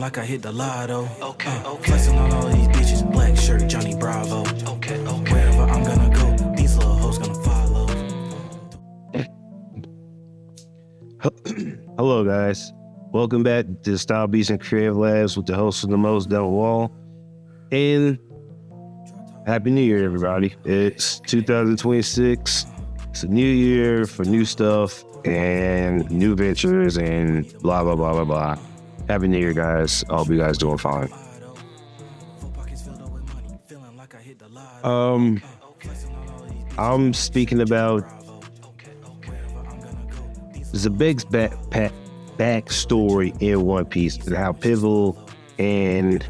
like I hit the lotto. Okay. Flexing on all these bitches, black shirt, Johnny Bravo. Okay. Wherever I'm gonna go, these little hoes gonna follow. Hello, guys. Welcome back to Style Beats and Creative Labs with the host of the most, Devil Wall. And Happy New Year, everybody. It's 2026. It's a new year for new stuff and new ventures and blah, blah, blah, blah, blah. Happy New Year, guys. I hope you guys doing fine. I'm speaking about Xebec's backstory in One Piece and how pivotal and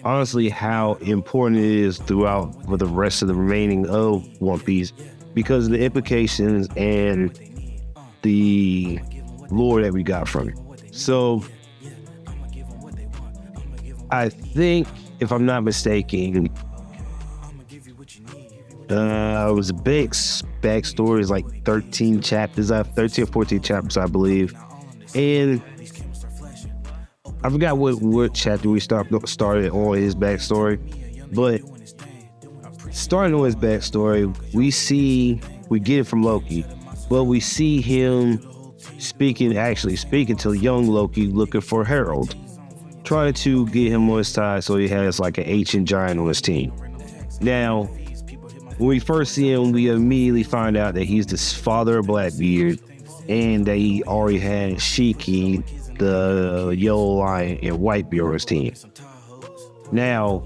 honestly how important it is throughout for the rest of the remaining of One Piece because of the implications and the lore that we got from it. So I think, if I'm not mistaken, it was Xebec's backstory is like 13 chapters, 13 or 14 chapters, I believe. And I forgot what chapter we started on his backstory, but starting on his backstory, we get it from Loki, but we see him speaking to young Loki looking for Harold, trying to get him on his side so he has like an ancient giant on his team. Now, when we first see him, we immediately find out that he's the father of Blackbeard and that he already had Shiki, the Yellow Lion, and Whitebeard on his team. Now,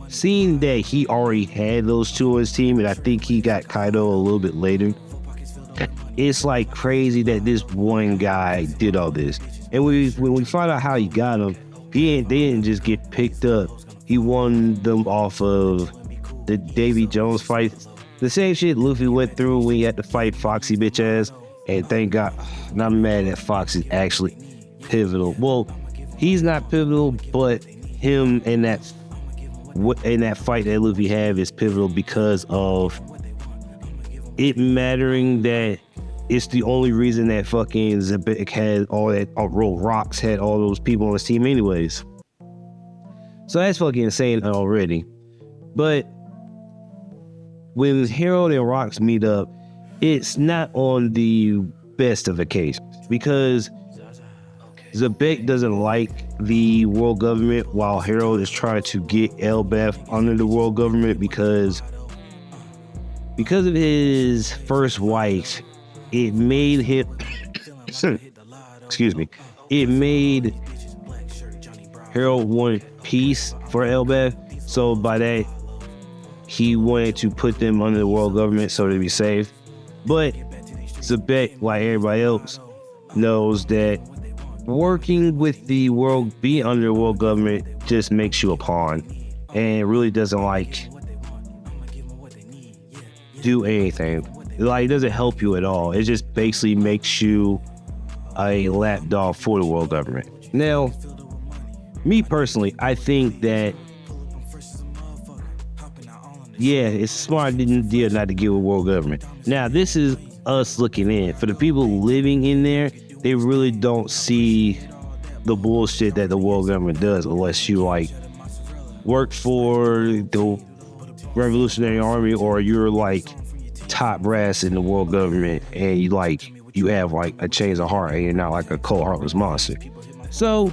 seeing that he already had those two on his team, and I think he got Kaido a little bit later, it's like crazy that this one guy did all this. And when we find out how he got him, they didn't just get picked up. He won them off of the Davy Jones fight. The same shit Luffy went through when he had to fight Foxy bitch ass. And thank God, and I'm mad that Fox is actually pivotal. Well, he's not pivotal, but him in that fight that Luffy had is pivotal because of it mattering that it's the only reason that fucking Xebec had all that, Rocks had all those people on his team anyways. So that's fucking insane already. But when Harold and Rocks meet up, it's not on the best of occasions because Xebec doesn't like the world government while Harold is trying to get Elbaf under the world government because of his first wife, it made him it made Harold want peace for Elbaf, so by that he wanted to put them under the world government so they'd be safe. But Xebec, like everybody else, knows that working with the world, being under the world government, just makes you a pawn, and it really doesn't do anything. It doesn't help you at all. It just basically makes you a lapdog for the world government. Now, me personally, I think that it's a smart deal not to give a world government. Now, this is us looking in. For the people living in there, they really don't see the bullshit that the world government does unless you work for the Revolutionary Army or you're top brass in the world government and you have a change of heart and you're not a cold heartless monster. So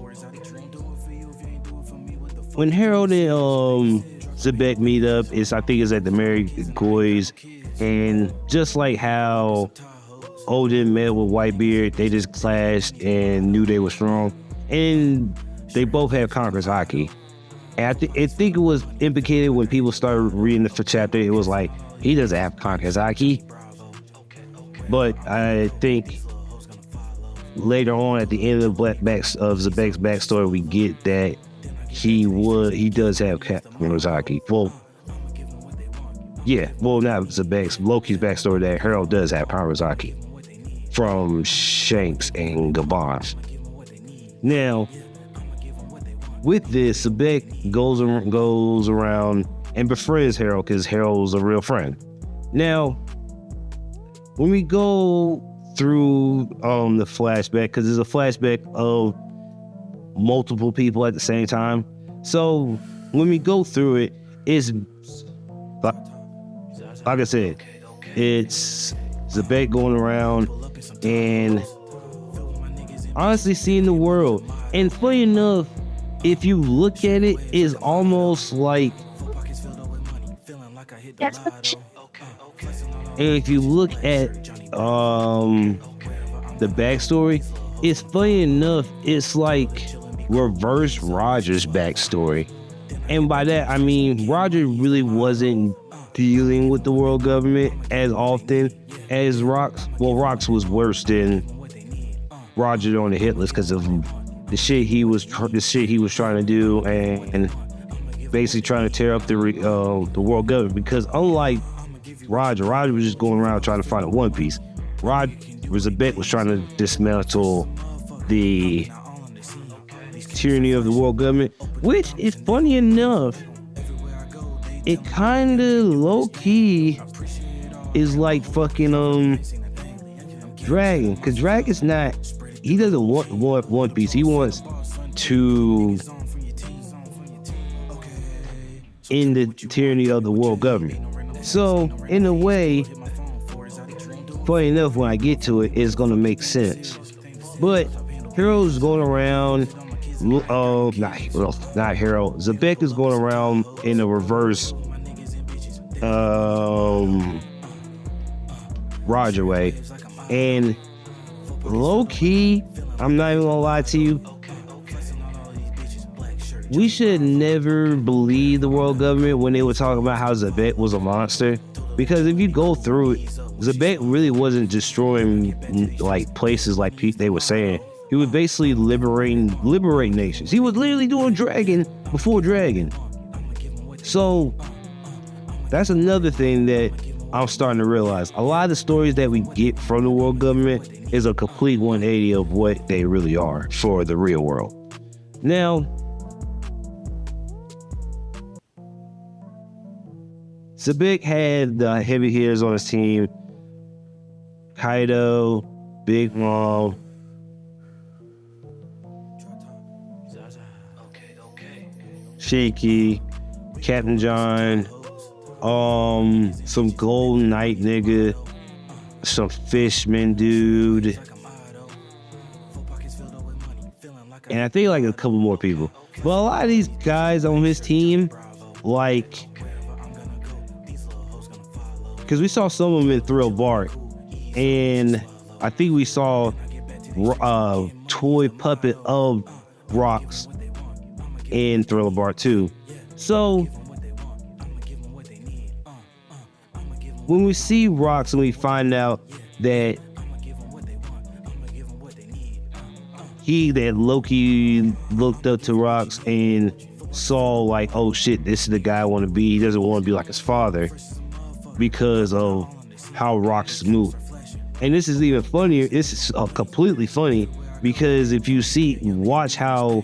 when Harold and Xebec meet up, I think it's at the Mary Goys, and just like how Odin met with Whitebeard, they just clashed and knew they were strong, and they both have Conqueror's Haki. And I think it was implicated when people started reading the chapter. It was he doesn't have Conqueror's Haki, but I think later on at the end of Xebec's backstory, we get that he does have Conqueror's Haki. Not Xebec's, Loki's backstory that Harold does have Conqueror's Haki from Shanks and Gavon. Now, with this, Xebec goes around and befriends Harold because Harold's a real friend. Now, when we go through the flashback, because there's a flashback of multiple people at the same time. So when we go through it, it's like I said, it's Xebec going around and honestly seeing the world. And funny enough, if you look at it, it's almost like, and if you look at the backstory, it's funny enough, it's like reverse Roger's backstory. And by that, I mean, Roger really wasn't dealing with the world government as often as Rox. Well, Rox was worse than Roger on the hit list because of the shit he was trying to do and basically trying to tear up the world government. Because unlike Roger was just going around trying to find a One Piece. Xebec was trying to dismantle the tyranny of the world government, which is funny enough, it kind of low-key is like fucking Dragon, because Dragon's not, he doesn't want One Piece, he wants to end the tyranny of the world government. So in a way, funny enough, when I get to it, it's gonna make sense. But Hero's going around, not Hero. Xebec is going around in a reverse Roger way. And low-key, I'm not even gonna lie to you, we should never believe the world government when they were talking about how Xebec was a monster. Because if you go through it, Xebec really wasn't destroying like places like they were saying. He was basically liberating nations. He was literally doing Dragon before Dragon. So that's another thing that I'm starting to realize. A lot of the stories that we get from the world government is a complete 180 of what they really are for the real world. Now, Xebec had the heavy hitters on his team: Kaido, Big Mom, Shaky, Captain John, some Gold Knight nigga, some Fishman dude, and I think like a couple more people. But a lot of these guys on his team, like, because we saw some of them in Thrill Bark, and I think we saw toy puppet of Rox in Thriller Bar 2. So when we see Rox and we find out that Loki looked up to Rox and saw like, oh shit, this is the guy I want to be. He doesn't want to be like his father because of how Rox moved. And this is even funnier. This is completely funny because if you watch how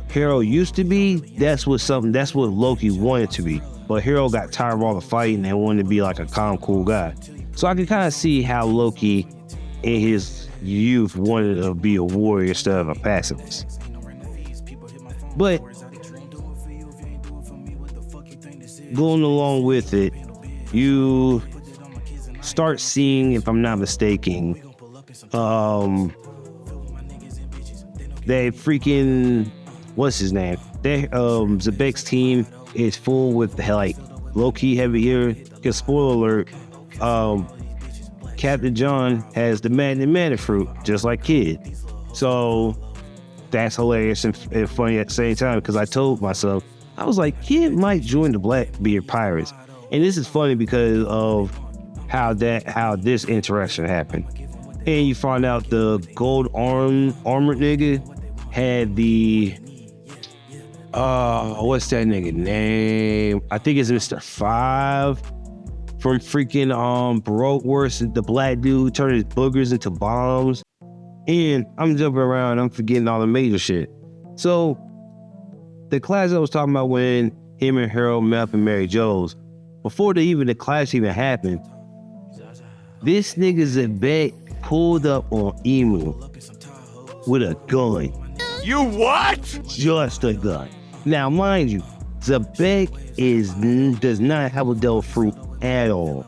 Hero used to be, that's what Loki wanted to be. But Hero got tired of all the fighting and wanted to be like a calm, cool guy. So I can kind of see how Loki in his youth wanted to be a warrior instead of a pacifist. But going along with it, you start seeing, if I'm not mistaken, they freaking, what's his name? Xebec's team is full with like low-key heavy hitter. Because spoiler alert, Captain John has the Madden fruit, just like Kid. So that's hilarious and funny at the same time, because I told myself, I was like, Kid might join the Blackbeard Pirates. And this is funny because of how this interaction happened. And you find out the gold armored nigga had the what's that nigga name? I think it's Mr. 5 from freaking Baroque Wars, the black dude turned his boogers into bombs. And I'm jumping around, I'm forgetting all the major shit. So the class I was talking about when him and Harold met up in Mary Jo's, before the clash even happened, this nigga Xebec pulled up on Emu with a gun. You what? Just a gun. Now, mind you, Xebec does not have a devil fruit at all.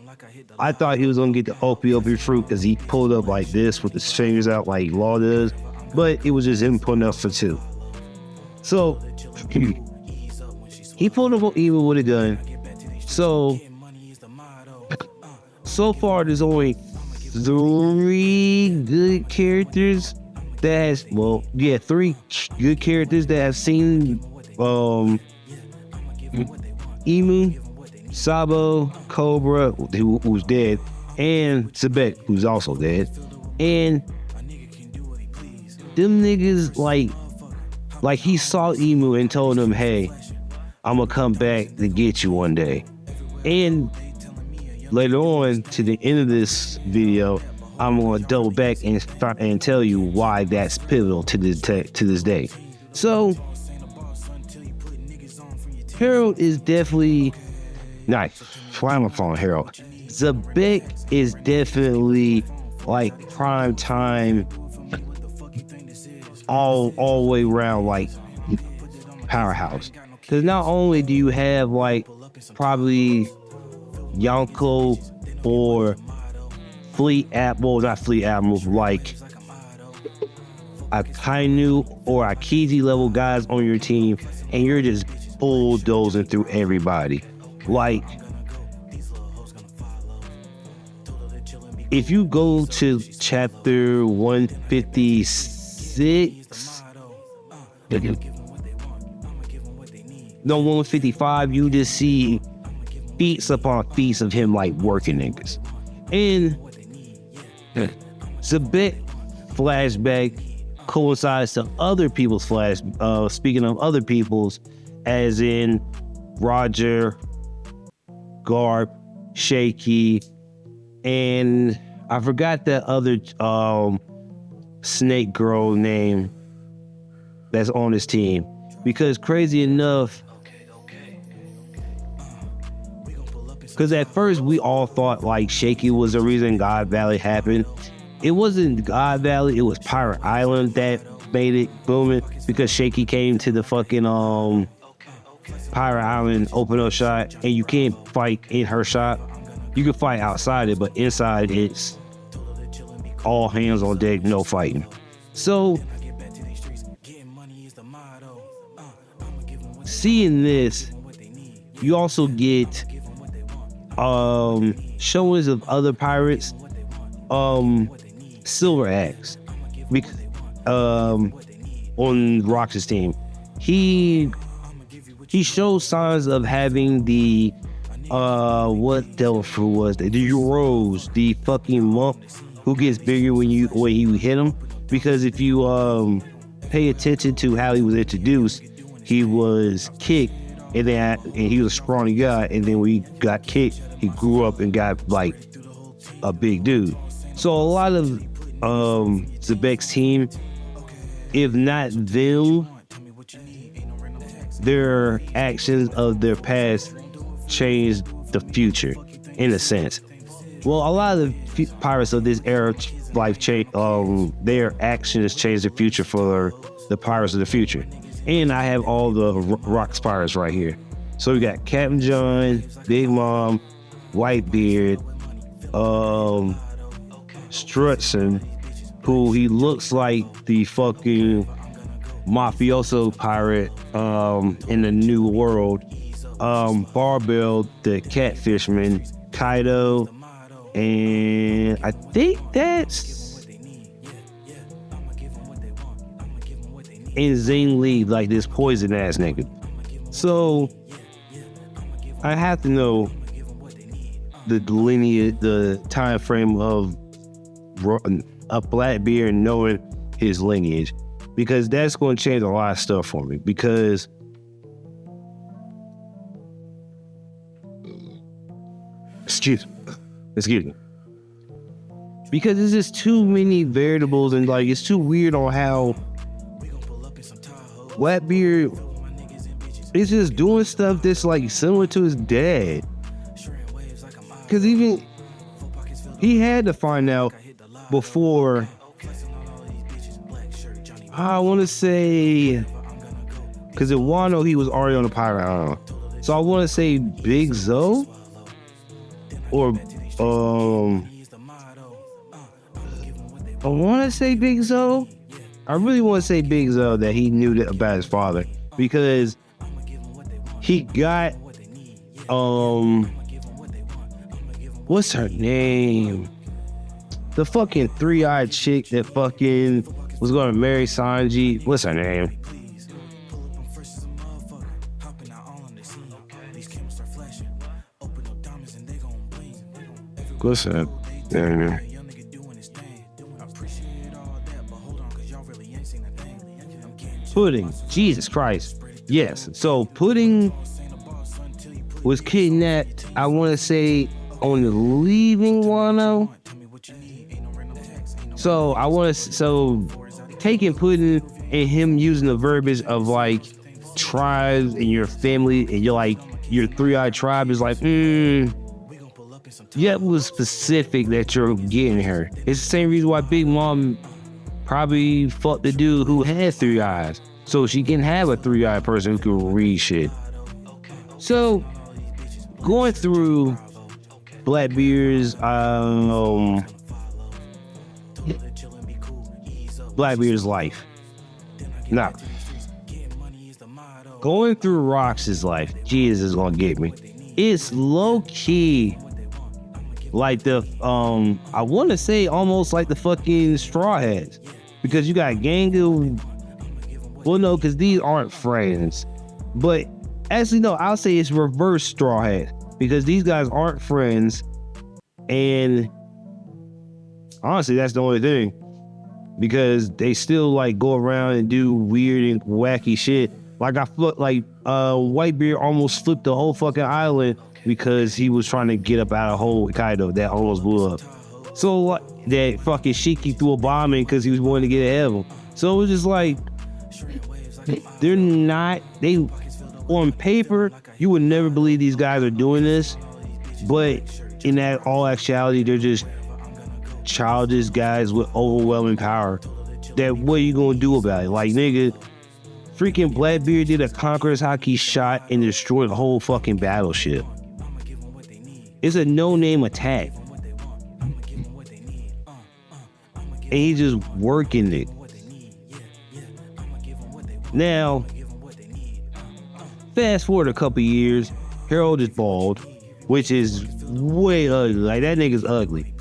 I thought he was gonna get the opie fruit because he pulled up like this with his fingers out like Law does, but it was just him putting up for 2. So he pulled up evil with a gun. So far there's only 3 good characters that has, 3 good characters that have seen Emu, Sabo, Cobra, who's dead, and Xebec, who's also dead. And them niggas, like he saw Emu and told him, hey, I'm gonna come back to get you one day. And later on, to the end of this video, I'm gonna double back and tell you why that's pivotal to this day. So, Harold is definitely nice. Why am I calling Harold? Xebec is definitely like prime time, all the way around, like powerhouse. Because not only do you have like probably Yonko or not Fleet Admiral, like a Kainu or a Kizi level guys on your team, and you're just bulldozing through everybody. Like, if you go to chapter 156, no, 155, you just see feats upon feats of him like working niggas. And Xebec flashback coincides to other people's speaking of other people's, as in Roger, Garp, Shaky, and I forgot that other snake girl name that's on his team. Because crazy enough, because at first we all thought like Shaky was the reason God Valley happened. It wasn't God Valley, it was Pirate Island that made it booming, because Shaky came to the fucking Pirate Island open up shot, and you can't fight in her shop. You can fight outside it, but inside it's all hands on deck, no fighting. So seeing this, you also get showings of other pirates. Silver Axe, on Rox's team, he shows signs of having the what devil fruit was that? The Rose, the fucking monk who gets bigger when you hit him. Because if you pay attention to how he was introduced, he was kicked, and he was a scrawny guy, and then when he got kicked, he grew up and got like a big dude. So a lot of Xebec's team, if not them, their actions of their past changed the future, in a sense. Well, a lot of the pirates of this era their actions changed the future for the pirates of the future. And I have all the Rocks pirates right here. So we got Captain John, Big Mom, Whitebeard, Strutson, who he looks like the fucking mafioso pirate in the new world. Barbell, the catfishman, Kaido, and I think that's and Zane Lee, like this poison ass nigga. So I have to know the lineage, the time frame of a Blackbeard, knowing his lineage, because that's going to change a lot of stuff for me. Because excuse me, because there's just too many variables, and like it's too weird on how Blackbeard is just doing stuff that's like similar to his dad. Because even he had to find out before I want to say, because in Wano he was already on the pirate island, so I want to say Big Zo, or I want to say Big Zo. I really want to say Big Zo, that he knew that about his father, because he got what's her name? The fucking three-eyed chick that fucking was gonna marry Sanji. What's her name? What's that? Yeah. Pudding. Jesus Christ. Yes. So Pudding was kidnapped, I want to say, on the leaving Wano. So taking Pudding and him using the verbiage of like tribes and your family and your three-eyed tribe is like, yeah, it was specific that you're getting her. It's the same reason why Big Mom probably fucked the dude who had three eyes, so she can have a three-eyed person who can read shit. So going through Blackbeard's life. Now, going through Rox's life, Jesus is gonna get me. It's low key like the I want to say almost like the fucking Straw Hats, because you got Gangu. Well, no, because these aren't friends, but actually no, I'll say it's reverse Straw Hats, because these guys aren't friends, and honestly, that's the only thing, because they still like go around and do weird and wacky shit. Like Whitebeard almost flipped the whole fucking island because he was trying to get up out of Whole Kaido that almost blew up. So that fucking Shiki threw a bomb in because he was wanting to get ahead of him. So it was just like, they on paper, you would never believe these guys are doing this, but in that all actuality, they're just childish guys with overwhelming power. That what are you gonna do about it? Like, nigga, freaking Blackbeard did a Conqueror's Haki shot and destroyed the whole fucking battleship. It's a no-name attack. And he's just working it. Now, fast forward a couple years, Harold is bald, which is way ugly. Like, that nigga's ugly.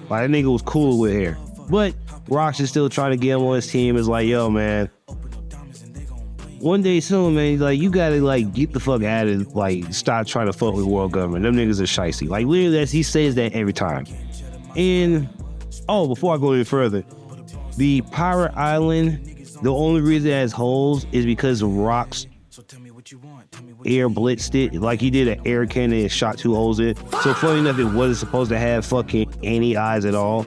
Like, that nigga was cool with hair. But Rox is still trying to get him on his team. It's like, yo, man, one day soon, man, like, you gotta, like, get the fuck out of, like, stop trying to fuck with world government. Them niggas are shicey. Like, literally, he says that every time. And, before I go any further, the pirate island, the only reason it has holes is because of Rox air blitzed it. Like, he did an air cannon and shot 2 holes in it. So, funny enough, it wasn't supposed to have fucking any eyes at all.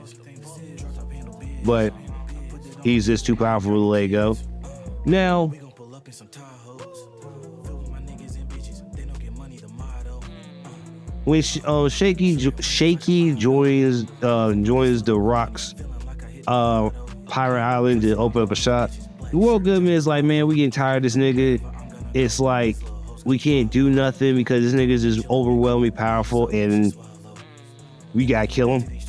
But he's just too powerful to let go. Now, when Shaky joins the Rocks pirate island to open up a shop, the world government is like, man, we getting tired of this nigga. It's like we can't do nothing because this nigga's just overwhelmingly powerful and we gotta kill him.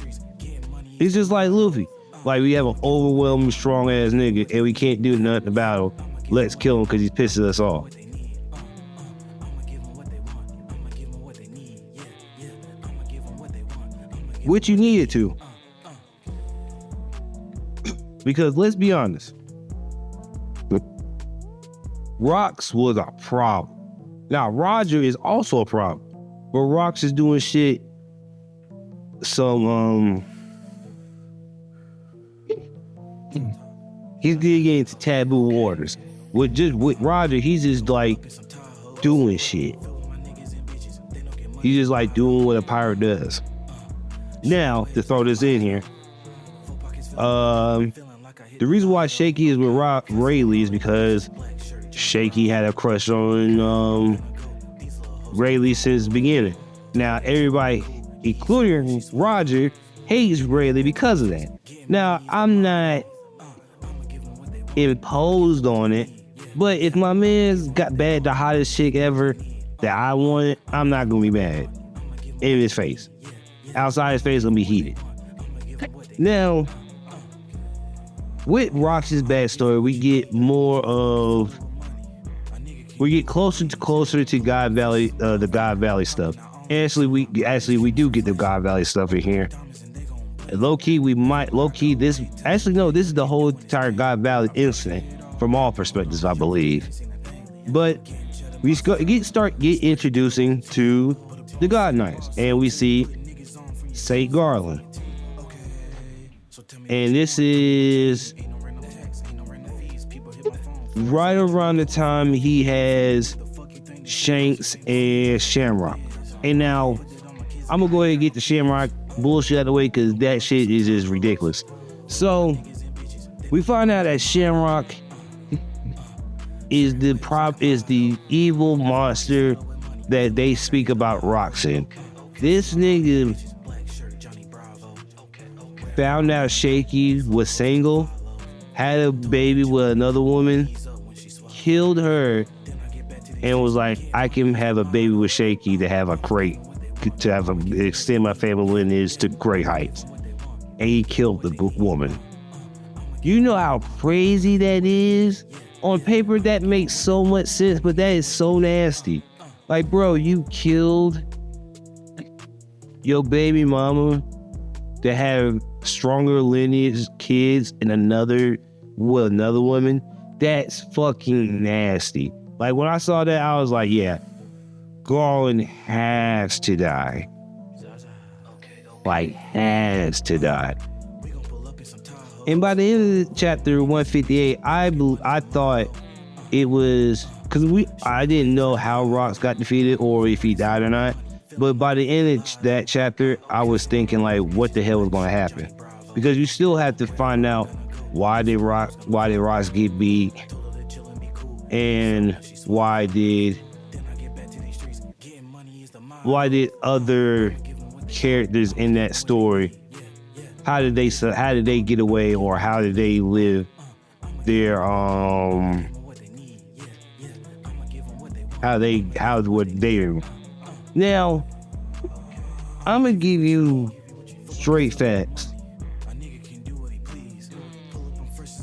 It's just like Luffy. Like, we have an overwhelming strong ass nigga and we can't do nothing about him. Let's kill him because he's pissing us off. Which you needed to. Because let's be honest, Rox was a problem. Now, Roger is also a problem, but Rox is doing shit he's getting into taboo waters. With Roger, he's just like doing shit. He's just like doing what a pirate does. Now, to throw this in here, the reason why Shaky is with Rayleigh is because Shaky had a crush on Rayleigh since the beginning. Now, everybody, including Roger, hates Rayleigh because of that. Now, I'm not imposed on it. But if my man's got bad, the hottest chick ever that I wanted, I'm not gonna be mad in his face. Outside his face, gonna be heated. Now, with Rox's backstory, we get closer to God Valley, the God Valley stuff. Actually, we do get the God Valley stuff in here. Low key, this is the whole entire God Valley incident from all perspectives, I believe. But we start introducing to the God Knights, and we see St. Garland. And this is right around the time he has Shanks and Shamrock. And now, I'm gonna go ahead and get the Shamrock bullshit out of the way because that shit is just ridiculous. So, we find out that Shamrock is the evil monster that they speak about Rox in. This nigga found out Shaky was single, had a baby with another woman, killed her, and was like, I can have a baby with Shaky to have a crate, extend my family lineage to great heights. And he killed the woman. You know how crazy that is? On paper, that makes so much sense, but that is so nasty. Like, bro, you killed your baby mama to have stronger lineage kids and another woman. That's fucking nasty. Like, when I saw that, I was like, yeah, Garland has to die. Like, has to die. And by the end of the chapter 158, I thought it was, because I didn't know how Rox got defeated or if he died or not. But by the end of that chapter, I was thinking, like, what the hell was going to happen? Because you still have to find out why did Rox get beat, and why did other characters in that story, how did they get away, or how did they live their how were they? Now, I'm gonna give you straight facts.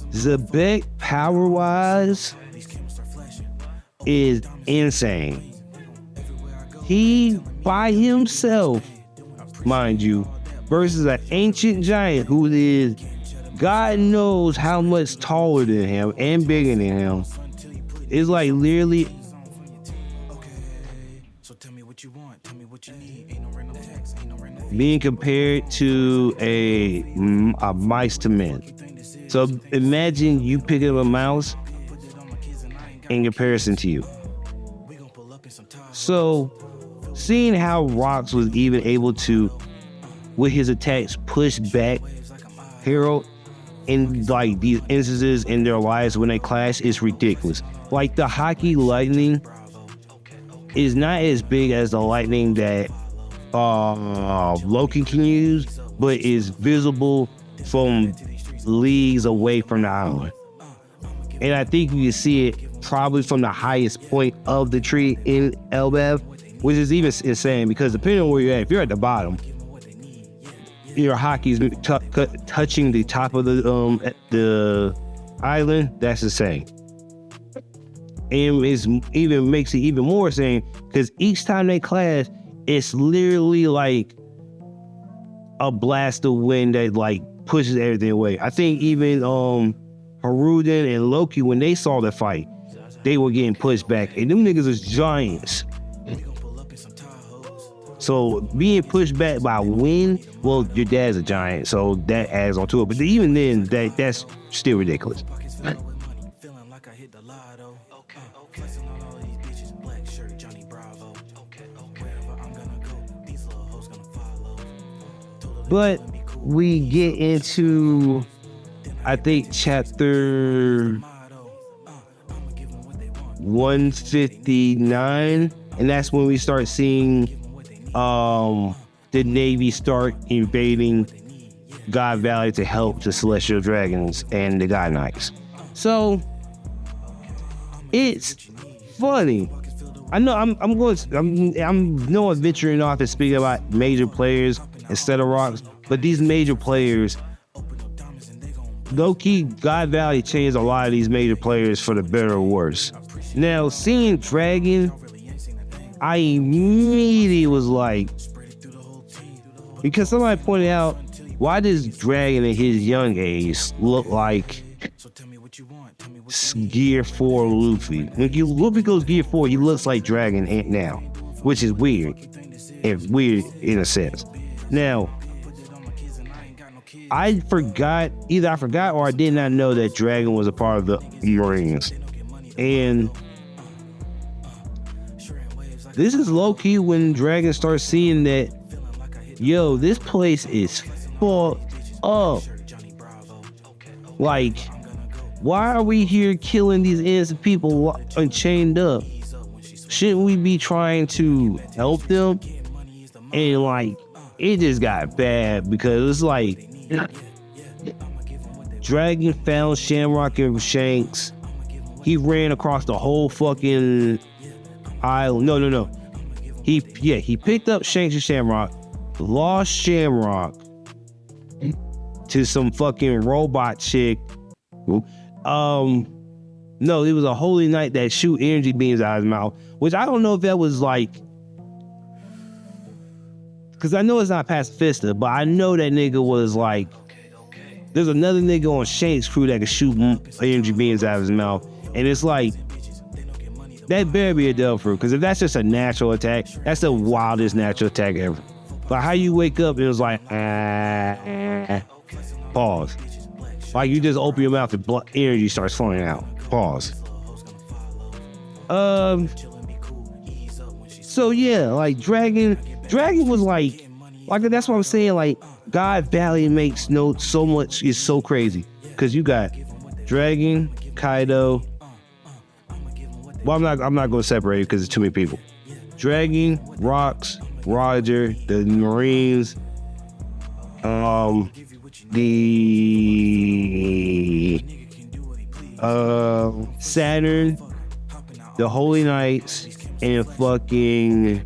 Xebec power-wise is insane. He, by himself, mind you, versus an ancient giant who is God knows how much taller than him and bigger than him, is like literally being compared to a mice to men. So imagine you picking up a mouse in comparison to you. So seeing how Rox was even able to, with his attacks, push back Harold in like these instances in their lives when they clash is ridiculous. Like, the hockey lightning is not as big as the lightning that Loki can use, but is visible from leagues away from the island. And I think you can see it probably from the highest point of the tree in Elbev, which is even insane because depending on where you're at, if you're at the bottom, your hockey is touching the top of the island. That's insane. And it makes it even more insane because each time they clash, it's literally like a blast of wind that like pushes everything away. I think even Haruden and Loki, when they saw the fight, they were getting pushed back, and them niggas is giants. So being pushed back by wind, well, your dad's a giant, so that adds on to it. But even then, that's still ridiculous. But we get into, I think, chapter 159, and that's when we start seeing the Navy start invading God Valley to help the Celestial Dragons and the God Knights. So it's funny. I know I'm venturing off and speaking about major players instead of rocks, but these major players, low-key, God Valley changed a lot of these major players for the better or worse. Now, seeing Dragon, I immediately was like, because somebody pointed out, why does Dragon at his young age look like Gear 4 Luffy? When Luffy goes Gear 4, he looks like Dragon now, which is weird. And weird in a sense. Now, I forgot or I did not know that Dragon was a part of the Marines. And this is low-key when Dragon starts seeing that, yo, this place is full up. Like, why are we here killing these innocent people and chained up? Shouldn't we be trying to help them? And like, it just got bad because it's like, Dragon found Shamrock and Shanks. He ran across the whole fucking island. No. He picked up Shanks and Shamrock, lost Shamrock to some fucking robot chick. No, it was a holy knight that shoot energy beams out of his mouth, which I don't know if that was like, because I know it's not pacifista, but I know that nigga was like, there's another nigga on Shank's crew that can shoot energy beams out of his mouth, and it's like, that better be a Delphi, because if that's just a natural attack, that's the wildest natural attack ever. But how you wake up and it was like, pause. Like you just open your mouth and energy starts flowing out. Pause. So yeah, like Dragon was like that's what I'm saying. Like God Valley makes so much is so crazy because you got Dragon, Kaido. Well, I'm not going to separate it because it's too many people. Dragon, Rocks, Roger, the Marines, the Saturn, the Holy Knights, and fucking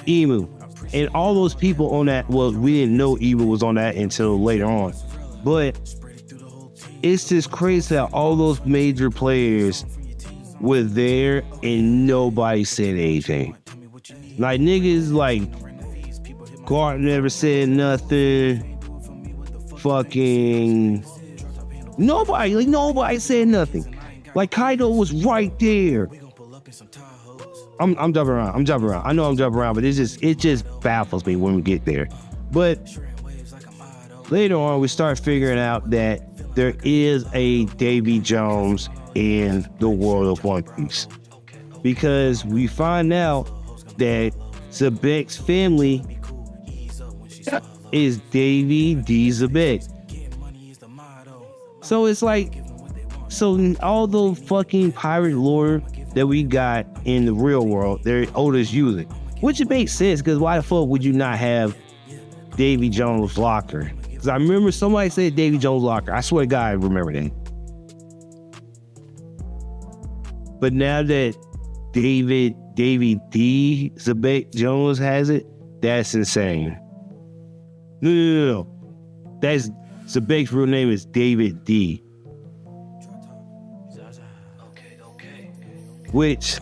Emu. And all those people on that, well, we didn't know Emu was on that until later on. But it's just crazy that all those major players were there and nobody said anything. Like niggas like Gart never said nothing. Fucking nobody said nothing. Like Kaido was right there. I'm jumping around. I know I'm jumping around, but it just baffles me when we get there. But later on, we start figuring out that there is a Davy Jones in the world of One Piece, because we find out that Xebec's family is Davy D. Xebec. So it's like, so all the fucking pirate lore that we got in the real world, their Oda's using, which it makes sense, because why the fuck would you not have Davy Jones' locker? Because I remember somebody said Davy Jones' locker. I swear to God, I remember that. But now that Davy D. Xebec Jones has it, that's insane. No. That's Xebec's real name is David D. Which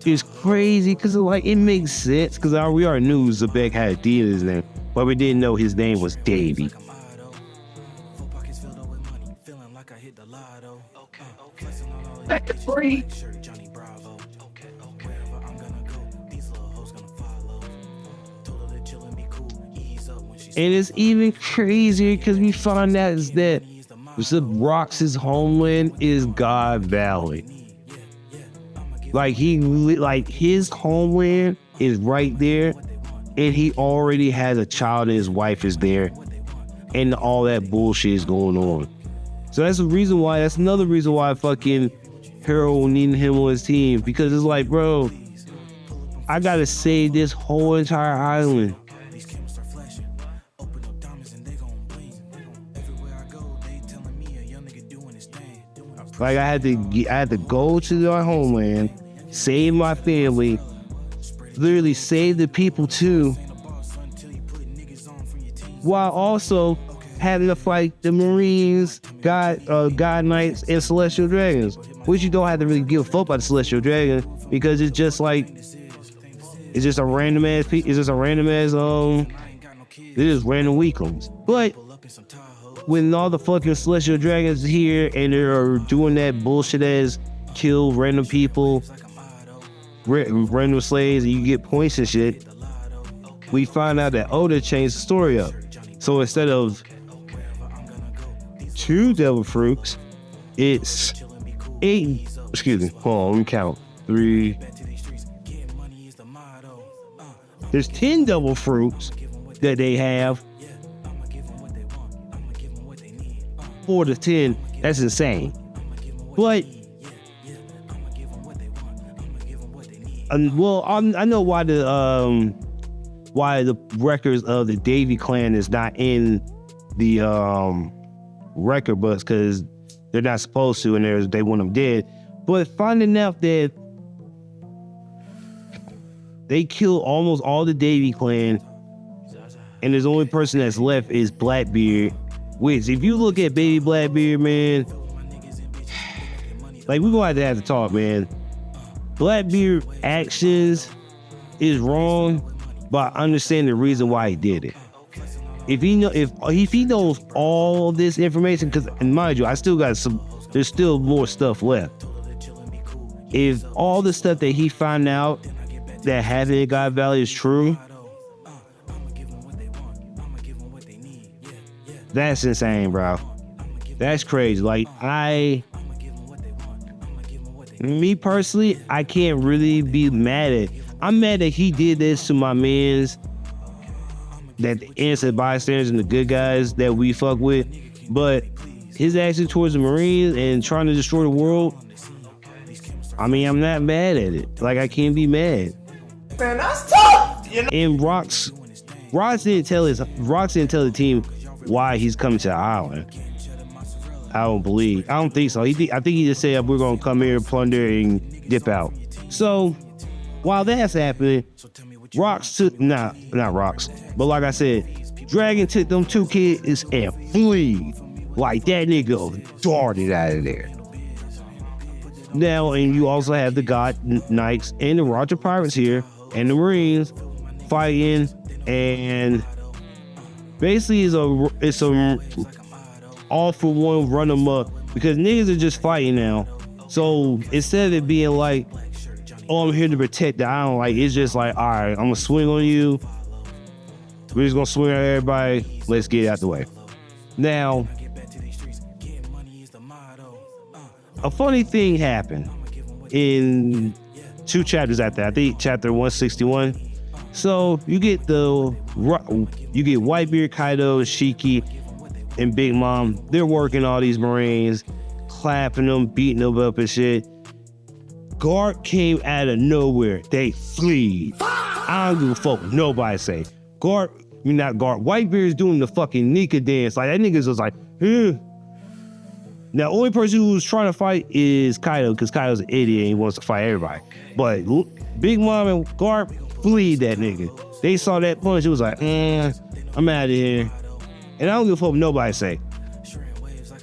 is crazy because like it makes sense because we already knew Xebec had a D in his name, but we didn't know his name was Davy. That's great. And it's even crazier because we find out is that Rocks' homeland is God Valley. Like his homeland is right there, and he already has a child and his wife is there, and all that bullshit is going on. So that's another reason why fucking Harold needing him on his team, because it's like, bro, I gotta save this whole entire island. Like I had to go to our homeland, save my family, literally save the people too, while also having to fight the Marines, God Knights, and Celestial Dragons, which you don't have to really give a fuck about the Celestial Dragon because it's just a random ass random weaklings. But when all the fucking Celestial Dragons here and they're doing that bullshit as kill random people, random slaves, and you get points and shit, we find out that Oda changed the story up. So instead of 2 devil fruits, it's 8. Excuse me. Hold on, let me count. 3. There's 10 devil fruits that they have. 4 to 10. That's insane. But I know why the records of the Davy clan is not in the record books, because they're not supposed to, and they want them dead. But finding out that they killed almost all the Davy clan, and there's the only person that's left is Blackbeard, which if you look at baby Blackbeard, man, like we're gonna have to talk, man. Blackbeard actions is wrong, but I understand the reason why he did it. If he knows all this information, because, and mind you, there's still more stuff left. If all the stuff that he found out that having a God Valley is true, that's insane, bro. That's crazy. Like, me personally, I can't really be mad at. I'm mad that he did this to my mans, that the innocent bystanders and the good guys that we fuck with, but his action towards the Marines and trying to destroy the world, I mean, I'm not mad at it. Like, I can't be mad. Man, that's tough. You know? And Rox didn't tell the team why he's coming to the island. I don't think so. I think he just said, we're gonna come here, plunder, and dip out. So while that's happening, not Rox, but like I said, Dragon took them 2 kids and flee. Like, that nigga darted out of there. Now, and you also have the God Knights and the Roger Pirates here, and the Marines fighting, and basically it's a all for one run them up, because niggas are just fighting now. So instead of it being like, oh, I'm here to protect the island, like, it's just like, all right, I'm gonna swing on you. We're just gonna swing on everybody. Let's get it out the way. Now, a funny thing happened in 2 chapters after that. I think chapter 161. So you get Whitebeard, Kaido, Shiki, and Big Mom. They're working all these Marines, clapping them, beating them up and shit. Garp came out of nowhere. They flee. I don't give a fuck what nobody say. Whitebeard's doing the fucking Nika dance. Like, that nigga's just like, eh. Now, only person who's trying to fight is Kaido, because Kaido's an idiot and he wants to fight everybody. But Big Mom and Garp fleed that nigga. They saw that punch, it was like, I'm out of here. And I don't give a fuck what nobody say.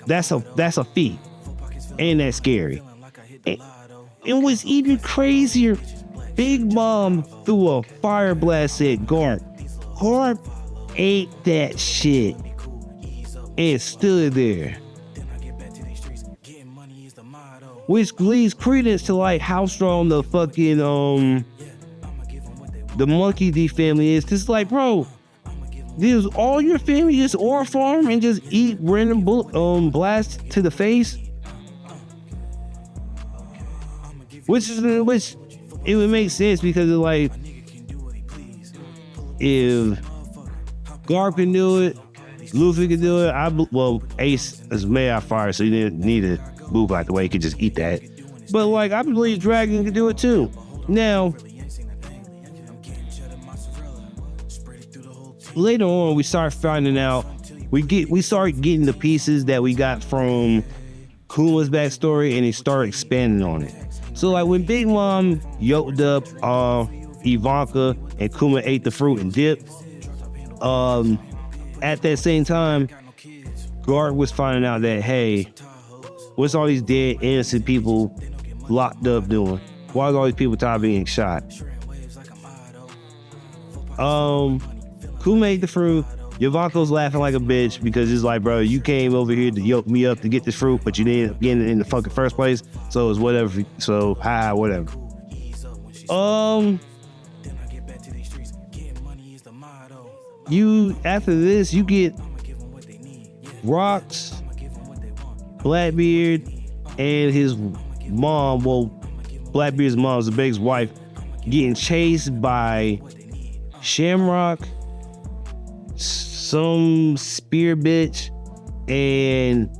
That's a feat. And that's scary. And what's even crazier, Big Mom threw a fire blast at Garp. Garp ate that shit and stood there. Which leads credence to like how strong the fucking the Monkey D family is. Cause like, bro, does all your family just ore farm and just eat random blast to the face? Which it would make sense, because it's like, if Garp can do it, Luffy can do it. Ace is made out of fire, so you didn't need to move out the way. He could just eat that. But like, I believe Dragon can do it too. Now, later on, we start finding out. We start getting the pieces that we got from Kuma's backstory, and they started expanding on it. So like when Big Mom yoked up Ivanka and Kuma ate the fruit and dipped, at that same time, Guard was finding out that, hey, what's all these dead innocent people locked up doing? Why is all these people tired of being shot? Kuma ate the fruit. Ivanka's laughing like a bitch because it's like, bro, you came over here to yoke me up to get this fruit, but you didn't get it in the fucking first place. So it's whatever. So whatever. After this, you get Rocks, Blackbeard, and his mom. Well, Blackbeard's mom, Xebec's wife, getting chased by Shamrock, some spear bitch, and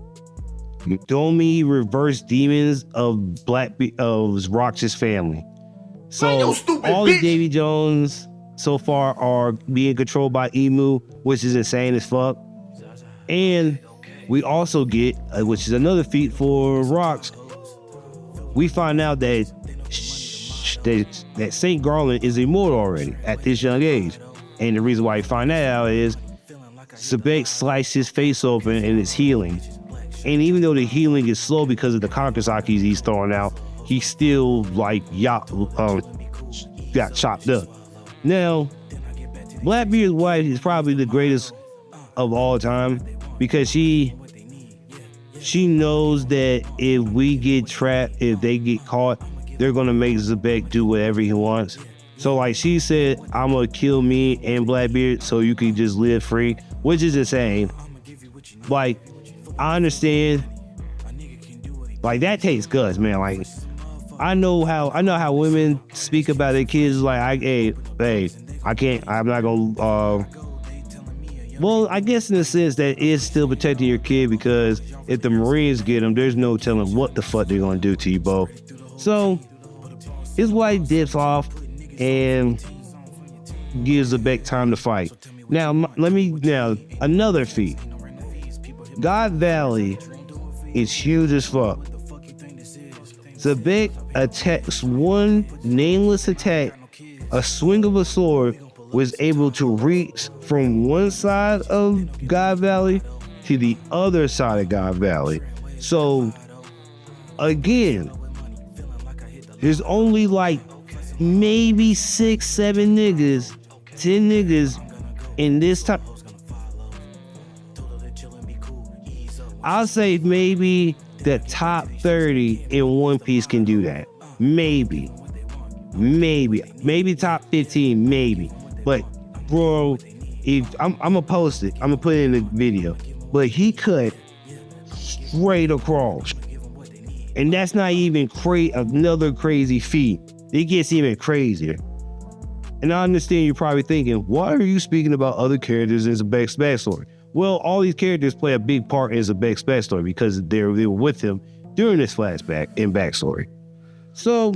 Domi reverse demons of Rox's family. So all the Davy Jones so far are being controlled by Emu, which is insane as fuck. And we also get, which is another feat for Rox, we find out that St. Garland is immortal already at this young age. And the reason why you find that out is Xebec sliced his face open and it's healing. And even though the healing is slow because of the Kankasakis he's throwing out, he still like got chopped up. Now, Blackbeard's wife is probably the greatest of all time because she knows that if we get trapped, if they get caught, they're gonna make Xebec do whatever he wants. So like she said, I'm gonna kill me and Blackbeard so you can just live free, which is insane. Like, I understand. Like, that takes guts, man. Like, I know how women speak about their kids. Like, hey, I can't. I'm not gonna. Well, I guess in the sense that it's still protecting your kid because if the Marines get them, there's no telling what the fuck they're gonna do to you both. So his wife dips off and gives Xebec time to fight. Now, another feat. God Valley is huge as fuck. Xebec attacks one nameless attack. A swing of a sword was able to reach from one side of God Valley to the other side of God Valley. So, again, there's only like maybe 6, 7 niggas, 10 niggas in this time. I'll say maybe the top 30 in One Piece can do that. Maybe top 15, maybe. But bro, if I'm gonna post it, I'm gonna put it in the video. But he cut straight across, and that's not even another crazy feat. It gets even crazier. And I understand you're probably thinking, why are you speaking about other characters in Xebec's backstory? Well, all these characters play a big part in Xebec's backstory because they were with him during this flashback and backstory. So,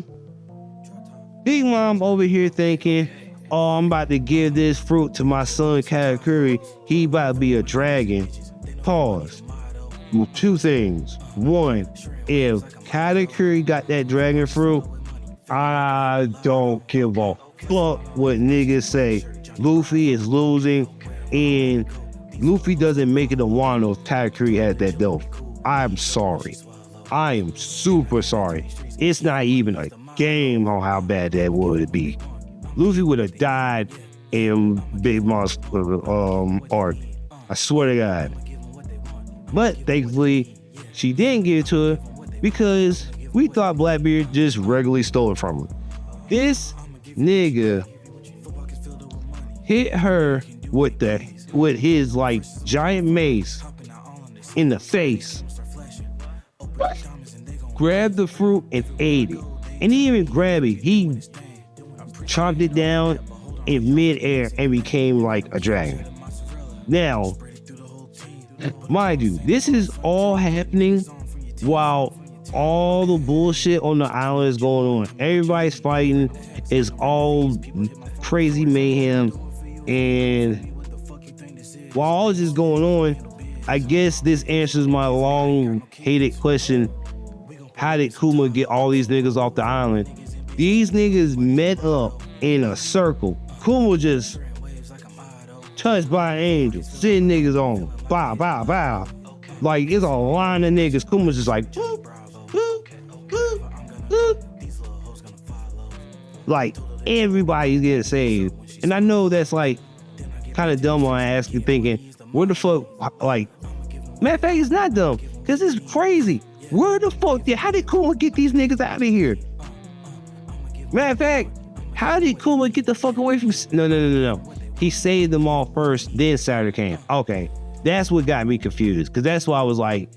Big Mom over here thinking, oh, I'm about to give this fruit to my son Katakuri. He about to be a dragon. Pause. 2 things. 1, if Katakuri got that dragon fruit, I don't give a fuck what niggas say. Luffy is losing, and Luffy doesn't make it a Wano if Katakuri has that dope. I'm sorry. I am super sorry. It's not even a game on how bad that would be. Luffy would have died in Big Mom's arc. I swear to God. But thankfully, she didn't give it to her because we thought Blackbeard just regularly stole it from her. This nigga hit her with his like giant mace in the face, grabbed the fruit and ate it. And he didn't even grab it, he chomped it down in midair and became like a dragon. Now, mind you, this is all happening while all the bullshit on the island is going on. Everybody's fighting, it's all crazy mayhem, and while all this is going on, I guess this answers my long-hated question. How did Kuma get all these niggas off the island? These niggas met up in a circle. Kuma just touched by an angel, sitting niggas on. Bow, bow, bow. Like, it's a line of niggas. Kuma's just like, boop, boop, boop, boop. Like, everybody's getting saved. And I know that's like kind of dumb on asking, thinking, where the fuck, like, matter of fact, it's not dumb, because it's crazy. Where the fuck how did Kuma get these niggas out of here? Matter of fact, how did Kuma get the fuck away from, no. He saved them all first, then Saturn came. Okay, that's what got me confused, because that's why I was like,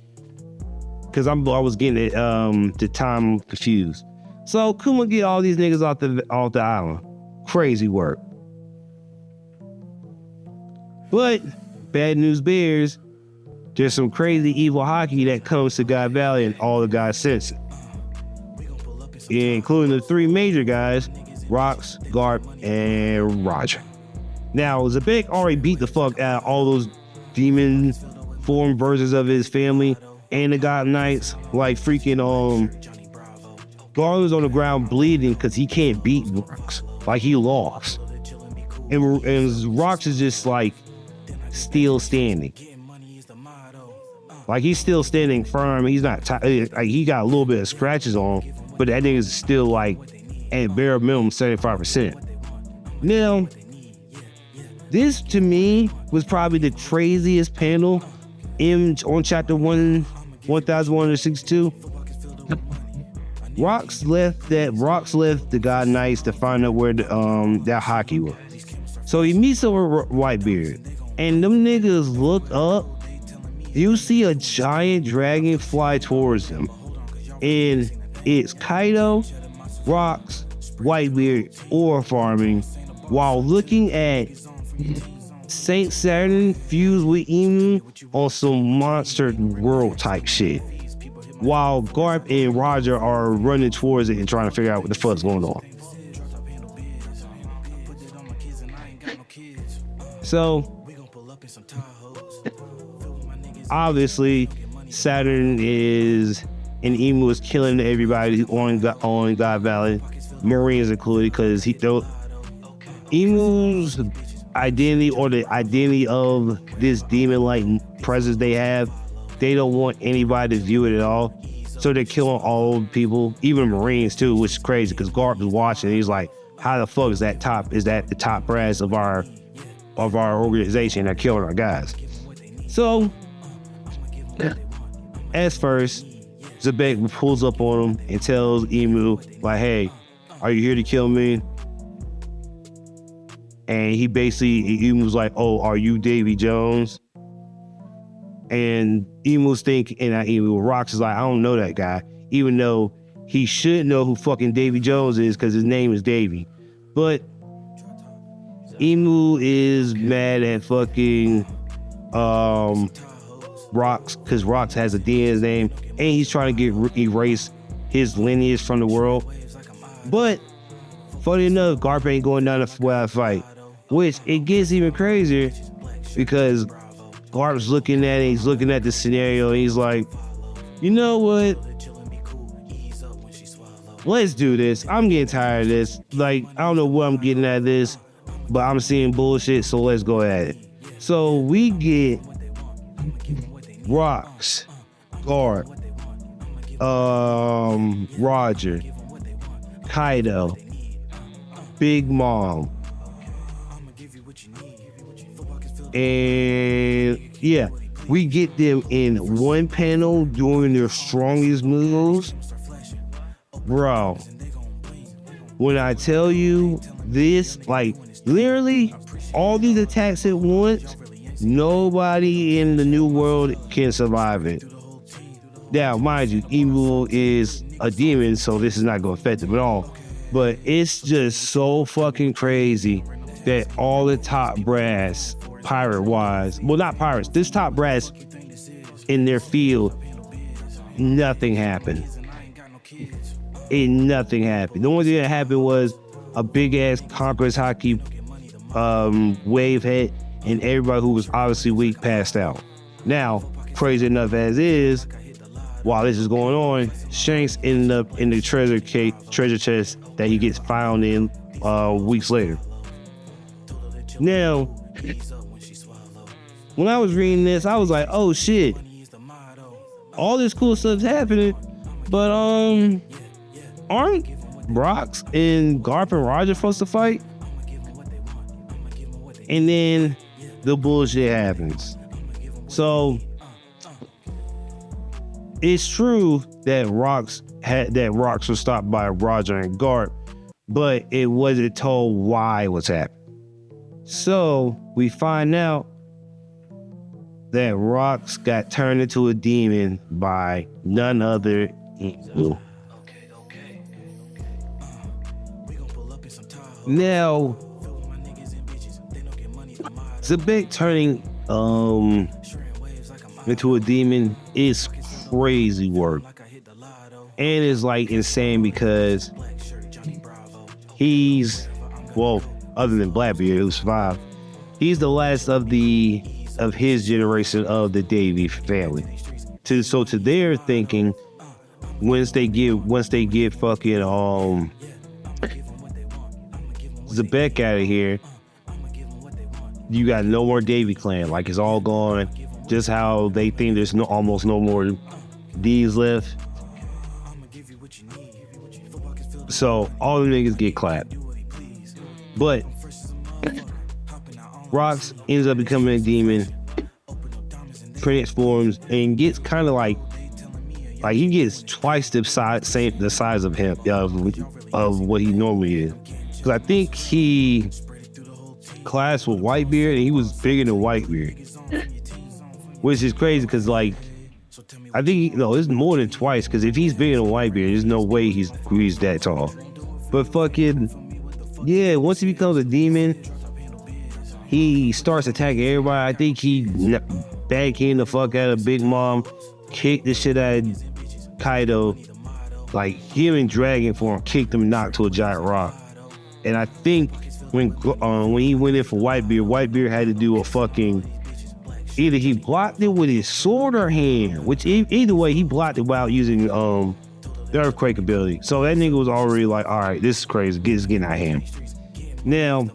because I was getting it, the time confused. So Kuma get all these niggas off the island. Crazy work. But bad news bears, there's some crazy evil hockey that comes to God Valley, and all the guys sense it, including the three major guys, Rox, Garp, and Roger. Now, Xebec already beat the fuck out of all those demon form versions of his family and the God Knights. Like freaking Garp was on the ground bleeding because he can't beat Rox. Like, he lost. And Rox is just like still standing. Like, he's still standing firm. He's not like, he got a little bit of scratches on him, but that nigga's still like at bare minimum 75%. Now, this to me was probably the craziest panel on chapter 1162. Rox left the God Knights to find out where that hockey was. So he meets up with Whitebeard, and them niggas look up. You see a giant dragon fly towards them, and it's Kaido, Rox, Whitebeard ore farming while looking at Saint Saturn fused with Emu on some monster world type shit, while Garp and Roger are running towards it and trying to figure out what the fuck's going on. So obviously Saturn is and Emu is killing everybody on God Valley, Marines included, because Emu's identity, or the identity of this demon-like presence they have, they don't want anybody to view it at all. So they're killing all people, even Marines too, which is crazy because Garp is watching. He's like, how the fuck is that the top brass of our organization? They're killing our guys. So as first, Xebec pulls up on him and tells Emu, like, hey, are you here to kill me? And Emu's like, oh, are you Davy Jones? And Rox is like, I don't know that guy, even though he should know who fucking Davy Jones is because his name is Davy. But Emu is mad at fucking Rox because Rox has a D in his name, and he's trying to erase his lineage from the world. But funny enough, Garp ain't going down to fight, which it gets even crazier because Garp's looking at it, he's looking at the scenario, and he's like, you know what? Let's do this. I'm getting tired of this. Like, I don't know what I'm getting at this, but I'm seeing bullshit, so let's go at it. So we get Rox, Garp, Roger, Kaido, Big Mom, and yeah, we get them in one panel doing their strongest moves. Bro, when I tell you this, like, literally all these attacks at once, nobody in the new world can survive it. Now, mind you, Emu is a demon, so this is not going to affect him at all. But it's just so fucking crazy that all the top brass, pirate-wise, well, not pirates, this top brass in their field, nothing happened. Nothing happened. The only thing that happened was a big-ass Conqueror's hockey wave hit, and everybody who was obviously weak passed out. Now, crazy enough as is, while this is going on, Shanks ended up in the treasure chest that he gets found in weeks later. Now, when I was reading this, I was like, oh shit, all this cool stuff's happening, but aren't Brox and Garp and Roger supposed to fight? And then the bullshit happens. So it's true that Rox was stopped by Roger and Garp, but it wasn't told why it was happening. So we find out that Rox got turned into a demon by none other than now, Xebec turning into a demon is crazy work. And it's like insane because he's, well, other than Blackbeard who survived, he's the last of his generation of the Davy family. So to their thinking, once they get fucking Xebec out of here, you got no more Davy clan. Like, it's all gone. Just how they think there's almost no more D's left. So all the niggas get clapped. But Rox ends up becoming a demon, transforms, and gets kind of like he gets twice the size of him of what he normally is. Because I think he clashed with Whitebeard and he was bigger than Whitebeard, which is crazy because like I think it's more than twice. Because if he's bigger than Whitebeard, there's no way he's that tall. But fucking yeah, once he becomes a demon, he starts attacking everybody. I think he backhanded the fuck out of Big Mom, kicked the shit out of Kaido, like him and Dragon Form kicked him and knocked to a giant rock. And I think when he went in for Whitebeard had to do a fucking, either he blocked it with his sword or hand, which either way he blocked it without using the earthquake ability. So that nigga was already like, all right, this is crazy, it's getting out of hand. Now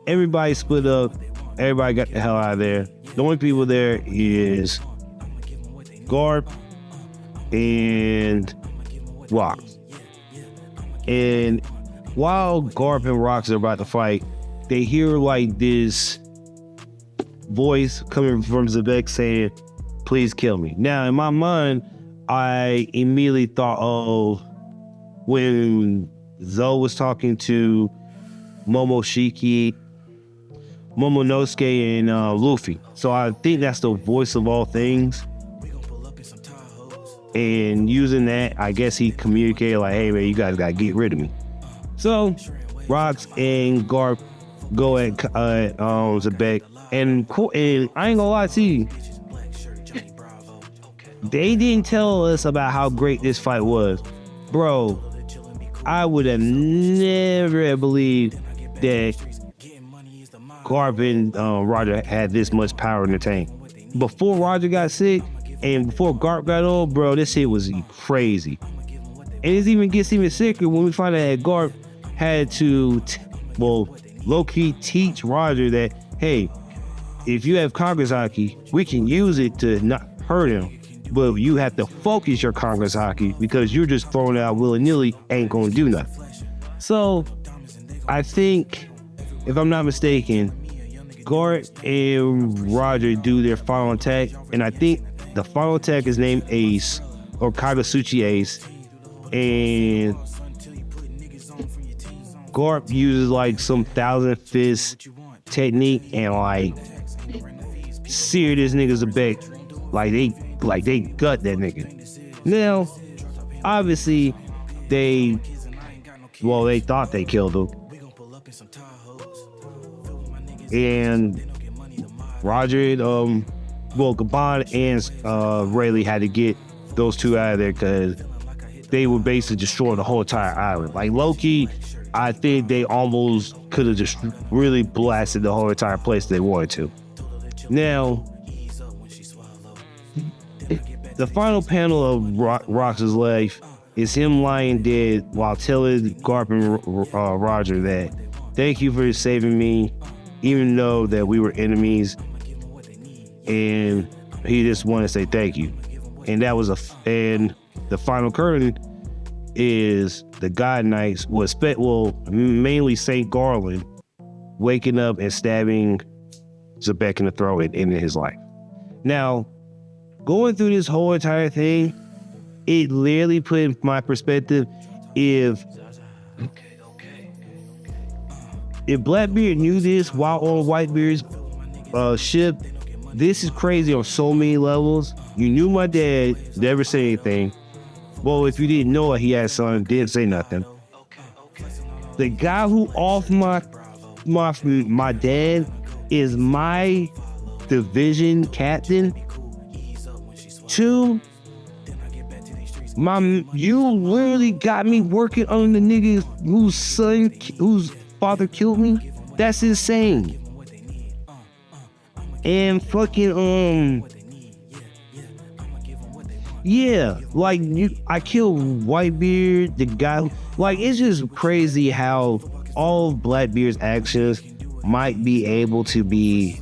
everybody split up, everybody got the hell out of there. The only people there is Garp and Rox. And while Garp and Rox are about to fight, they hear like this voice coming from Xebec saying, please kill me. Now in my mind, I immediately thought of when Zoe was talking to Momonosuke and Luffy. So I think that's the voice of all things. And using that, I guess he communicated like, hey man, you guys gotta get rid of me. So Rox and Garp go at Xebec, and I ain't gonna lie to you, they didn't tell us about how great this fight was. Bro, I would have never believed that Garp and Roger had this much power in the tank. Before Roger got sick and before Garp got old, bro, this shit was crazy. And it gets even sicker when we find out that Garp had to, low-key teach Roger that, hey, if you have Congress Haki, we can use it to not hurt him, but you have to focus your Congress Haki because you're just throwing it out willy-nilly, ain't gonna do nothing. So I think, if I'm not mistaken, Garp and Roger do their final attack, and I think the final attack is named Ace, or Kagasuchi Ace, and Garp uses like some thousand fist technique and like sear this nigga's back, like they gut that nigga. Now, obviously, they thought they killed him, and Roger, Gabon and Rayleigh had to get those two out of there because they were basically destroying the whole entire island. Like low-key, I think they almost could have just really blasted the whole entire place if they wanted to. Now, the final panel of Rox's life is him lying dead while telling Garp and Roger that thank you for saving me, even though that we were enemies, and he just wanted to say thank you. And that was and the final curtain is the God Knights mainly Saint Garland waking up and stabbing Xebec in the throat and ending his life. Now, going through this whole entire thing, it literally put in my perspective, if Blackbeard knew this while on Whitebeard's ship, this is crazy on so many levels. You knew my dad, never said anything. Well, if you didn't know it, he had a son, didn't say nothing. The guy who off my dad is my division captain. 2, you literally got me working on the nigga whose father killed me. That's insane. And fucking yeah, like I killed Whitebeard, the guy. Like, it's just crazy how all of Blackbeard's actions might be able to be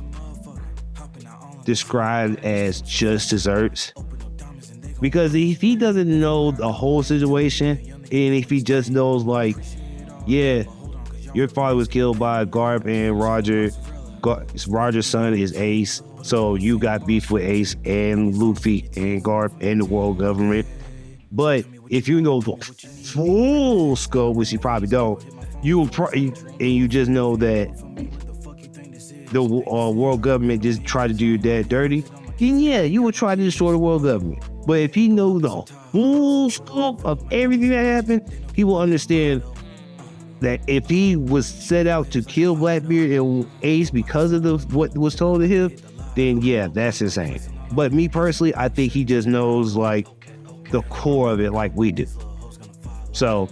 described as just desserts. Because if he doesn't know the whole situation, and if he just knows, like, yeah, your father was killed by Garp and Roger. Roger's son is Ace, so you got beef with Ace and Luffy and Garp and the world government. But if you know the full scope, which you probably don't, and you just know that the world government just tried to do your dad dirty, then yeah, you would try to destroy the world government. But if he knows the full scope of everything that happened, he will understand that if he was set out to kill Blackbeard and Ace because of what was told to him, then yeah, that's insane. But me personally, I think he just knows like the core of it like we do. So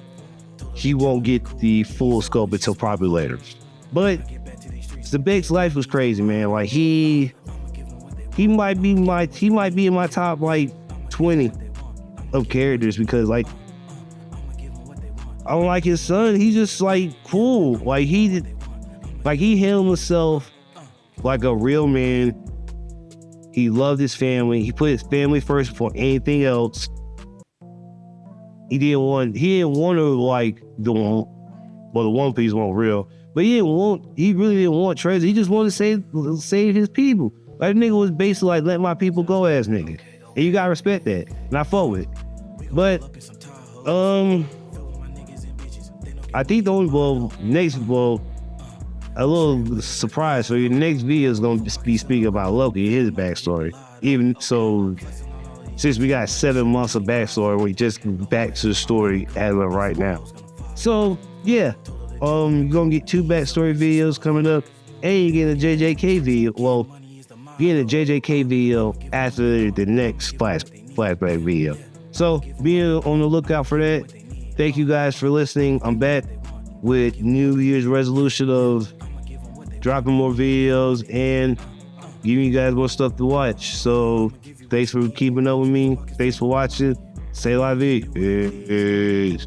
he won't get the full scope until probably later. But Xebec's life was crazy, man. Like he might be in my top like 20 of characters, because like, unlike his son, he's just like cool. Like he handled himself like a real man. He loved his family. He put his family first before anything else. He didn't want to like the One Piece weren't real, but he really didn't want treasure. He just wanted to save his people. Like, nigga was basically like, let my people go ass nigga. And you gotta respect that. And I fought with it. But I think a little surprise for you. The next video is gonna be speaking about Loki, his backstory. Even so, since we got 7 months of backstory, we just back to the story as of right now. So yeah, you're gonna get 2 backstory videos coming up, and you get a JJK video. Well, getting a JJK video after the next flashback video. So be on the lookout for that. Thank you guys for listening. I'm back with New Year's resolution of dropping more videos and giving you guys more stuff to watch. So thanks for keeping up with me. Thanks for watching. Say la vie. Peace.